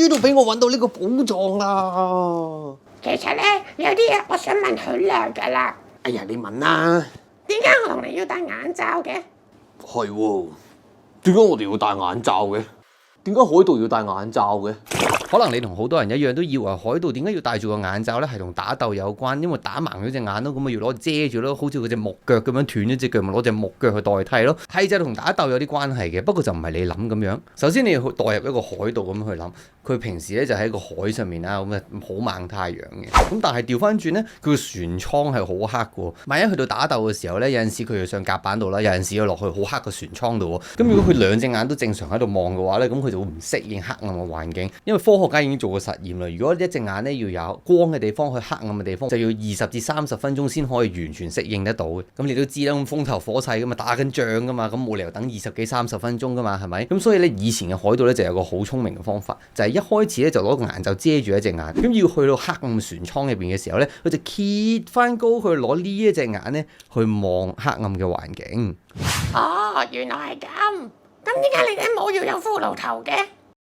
於都俾我揾到呢個寶藏啦！其實咧，有啲嘢我想問好耐㗎啦。哎呀，你問啦。點解我同你要戴眼罩嘅？係喎，點解我哋要戴眼罩嘅？點解海盜要戴眼罩嘅？可能你同好多人一樣都以為海盜點解要戴住個眼罩咧，係同打鬥有關，因為打盲咗隻眼咯，咁咪要攞遮住咯，好似嗰隻木腳咁樣斷咗隻腳，咪攞隻木腳去代替咯，係就同打鬥有啲關係嘅，不過就唔係你諗咁樣。首先你要代入一個海盜咁去諗，佢平時咧就喺個海上面啦，咁啊好猛太陽嘅，咁但係調翻轉咧，佢個船艙係好黑嘅，萬一去到打鬥嘅時候咧，有陣時佢要上甲板度啦，有陣時要落去好黑個船艙度喎，咁如果佢兩隻眼都正常喺度望嘅話咧，咁佢就會唔適應黑暗嘅環境，因為科學家已經做過實驗啦。如果一隻眼咧要有光嘅地方去黑暗嘅地方，就要20至30分鐘先可以完全適應得到嘅。咁你都知啦，咁風頭火勢咁啊，打緊仗噶嘛，咁冇理由等20幾30分鐘噶嘛，係咪？咁所以咧，以前嘅海盜咧就有個好聰明嘅方法，就係一開始咧就攞個眼罩遮住一隻眼，咁要去到黑暗船艙入邊嘅時候咧，佢就揭翻高去攞呢一隻眼咧去望黑暗嘅環境。哦，原來係咁。咁點解你頂帽要有骷髏頭嘅？